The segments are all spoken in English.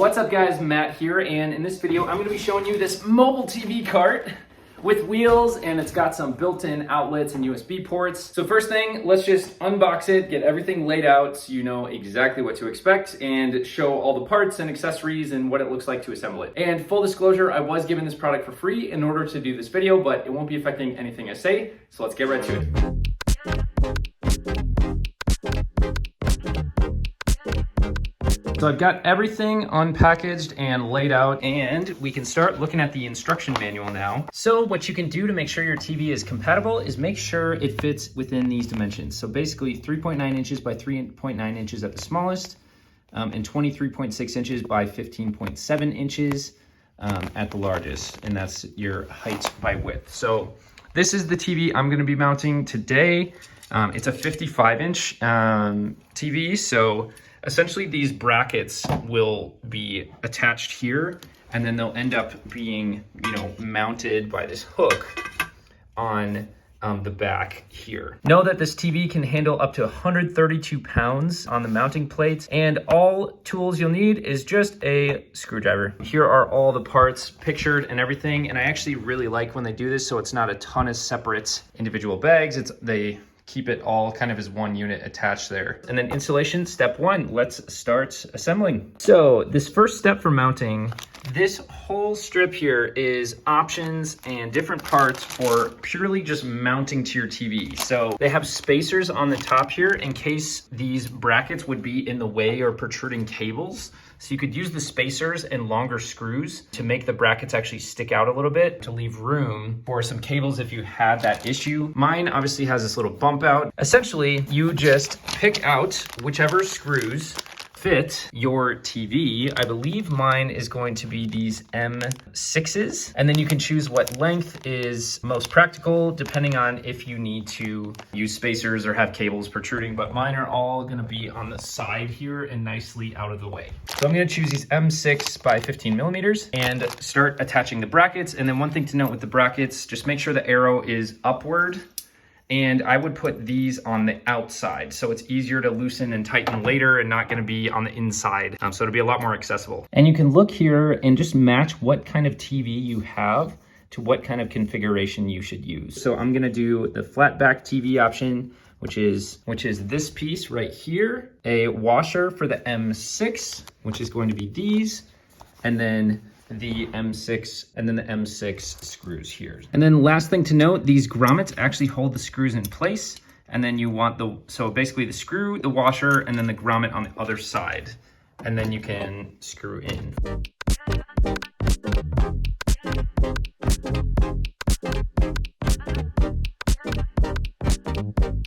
What's up guys, Matt here, and in this video I'm going to be showing you this mobile TV cart with wheels, and it's got some built-in outlets and USB ports. So first thing, let's just unbox it, get everything laid out so you know exactly what to expect, and show all the parts and accessories and what it looks like to assemble it. And full disclosure, I was given this product for free in order to do this video, but it won't be affecting anything I say, so let's get right to it. So I've got everything unpackaged and laid out, and we can start looking at the instruction manual now. So what you can do to make sure your TV is compatible is make sure it fits within these dimensions. So basically 3.9 inches by 3.9 inches at the smallest, and 23.6 inches by 15.7 inches at the largest, and that's your height by width. So this is the TV I'm gonna be mounting today. It's a 55-inch TV, so essentially these brackets will be attached here, and then they'll end up being, mounted by this hook on the back here. Know that this TV can handle up to 132 pounds on the mounting plates, and all tools you'll need is just a screwdriver. Here are all the parts pictured and everything, and I actually really like when they do this, so it's not a ton of separate individual bags. They keep it all kind of as one unit attached there. And then installation, step one, let's start assembling. So this first step for mounting, this whole strip here is options and different parts for purely just mounting to your TV. So they have spacers on the top here in case these brackets would be in the way or protruding cables. So you could use the spacers and longer screws to make the brackets actually stick out a little bit to leave room for some cables if you had that issue. Mine obviously has this little bump out. Essentially, you just pick out whichever screws fit your TV. I believe mine is going to be these M6s, and then you can choose what length is most practical depending on if you need to use spacers or have cables protruding, but mine are all gonna be on the side here and nicely out of the way. So I'm gonna choose these M6 by 15 millimeters and start attaching the brackets. And then one thing to note with the brackets, just make sure the arrow is upward, and I would put these on the outside so it's easier to loosen and tighten later and not gonna be on the inside. So it'll be a lot more accessible. And you can look here and just match what kind of TV you have to what kind of configuration you should use. So I'm gonna do the flat back TV option, which is this piece right here, a washer for the M6, which is going to be these, and then the M6 and then the M6 screws here. And then last thing to note, these grommets actually hold the screws in place, and then you want so basically the screw, the washer, and then the grommet on the other side, and then you can screw in.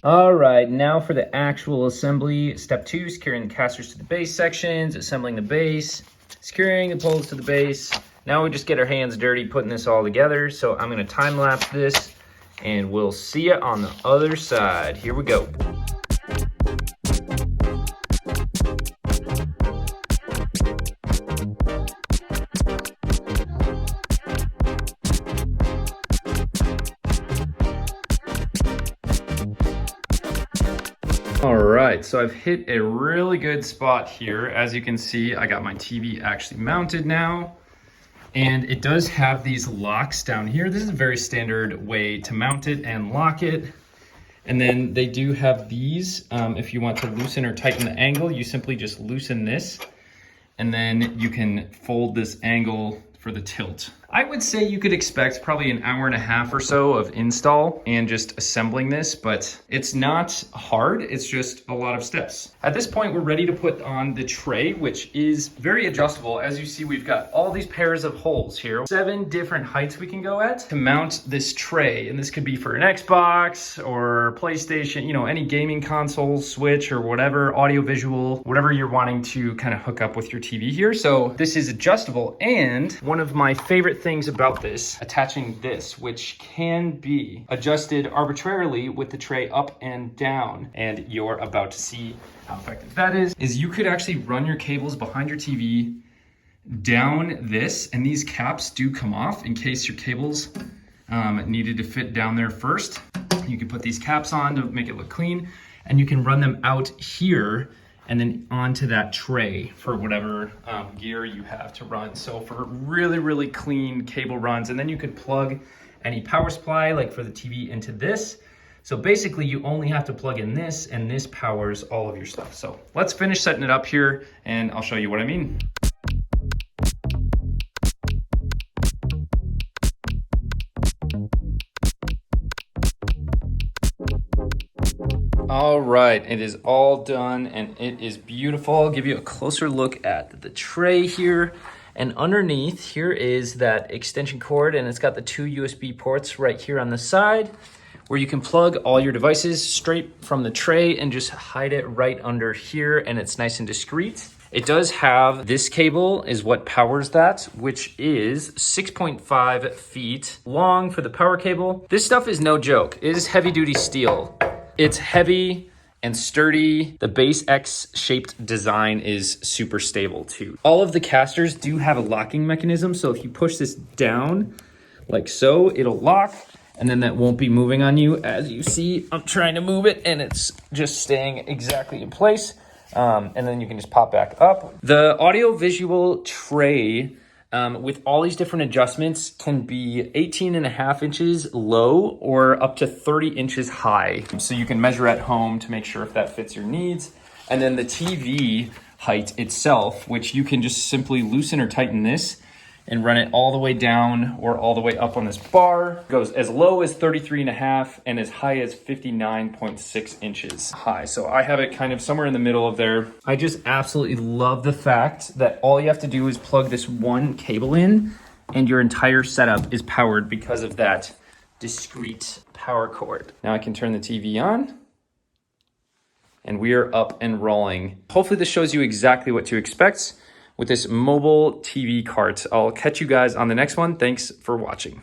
All right, now for the actual assembly. Step 2, securing the casters to the base sections, assembling the base, securing the poles to the base. Now we just get our hands dirty putting this all together. So I'm gonna time lapse this and we'll see you on the other side. Here we go. All right, so I've hit a really good spot here. As you can see, I got my TV actually mounted now, and it does have these locks down here. This is a very standard way to mount it and lock it. And then they do have these. If you want to loosen or tighten the angle, you simply just loosen this, and then you can fold this angle for the tilt. I would say you could expect probably an hour and a half or so of install and just assembling this, but it's not hard, it's just a lot of steps. At this point, we're ready to put on the tray, which is very adjustable. As you see, we've got all these pairs of holes here, 7 different heights we can go at to mount this tray. And this could be for an Xbox or PlayStation, any gaming console, Switch or whatever, audio visual, whatever you're wanting to kind of hook up with your TV here. So this is adjustable, and one of my favorite things about this, attaching this, which can be adjusted arbitrarily with the tray up and down, and you're about to see how effective that is you could actually run your cables behind your TV down this, and these caps do come off in case your cables needed to fit down there first. You can put these caps on to make it look clean, and you can run them out here and then onto that tray for whatever gear you have to run. So for really, really clean cable runs, and then you could plug any power supply, like for the TV, into this. So basically you only have to plug in this, and this powers all of your stuff. So let's finish setting it up here and I'll show you what I mean. All right, it is all done and it is beautiful. I'll give you a closer look at the tray here. And underneath here is that extension cord, and it's got the 2 USB ports right here on the side where you can plug all your devices straight from the tray and just hide it right under here, and it's nice and discreet. It does have this cable is what powers that, which is 6.5 feet long for the power cable. This stuff is no joke. It is heavy duty steel. It's heavy and sturdy. The base X-shaped design is super stable too. All of the casters do have a locking mechanism, so if you push this down like so, it'll lock, and then that won't be moving on you. As you see, I'm trying to move it and it's just staying exactly in place. And then you can just pop back up. The audio-visual tray with all these different adjustments can be 18.5 inches low or up to 30 inches high. So you can measure at home to make sure if that fits your needs. And then the TV height itself, which you can just simply loosen or tighten this and run it all the way down or all the way up on this bar. Goes as low as 33.5 and as high as 59.6 inches high. So I have it kind of somewhere in the middle of there. I just absolutely love the fact that all you have to do is plug this one cable in and your entire setup is powered because of that discrete power cord. Now I can turn the TV on and we are up and rolling. Hopefully this shows you exactly what to expect with this mobile TV cart. I'll catch you guys on the next one. Thanks for watching.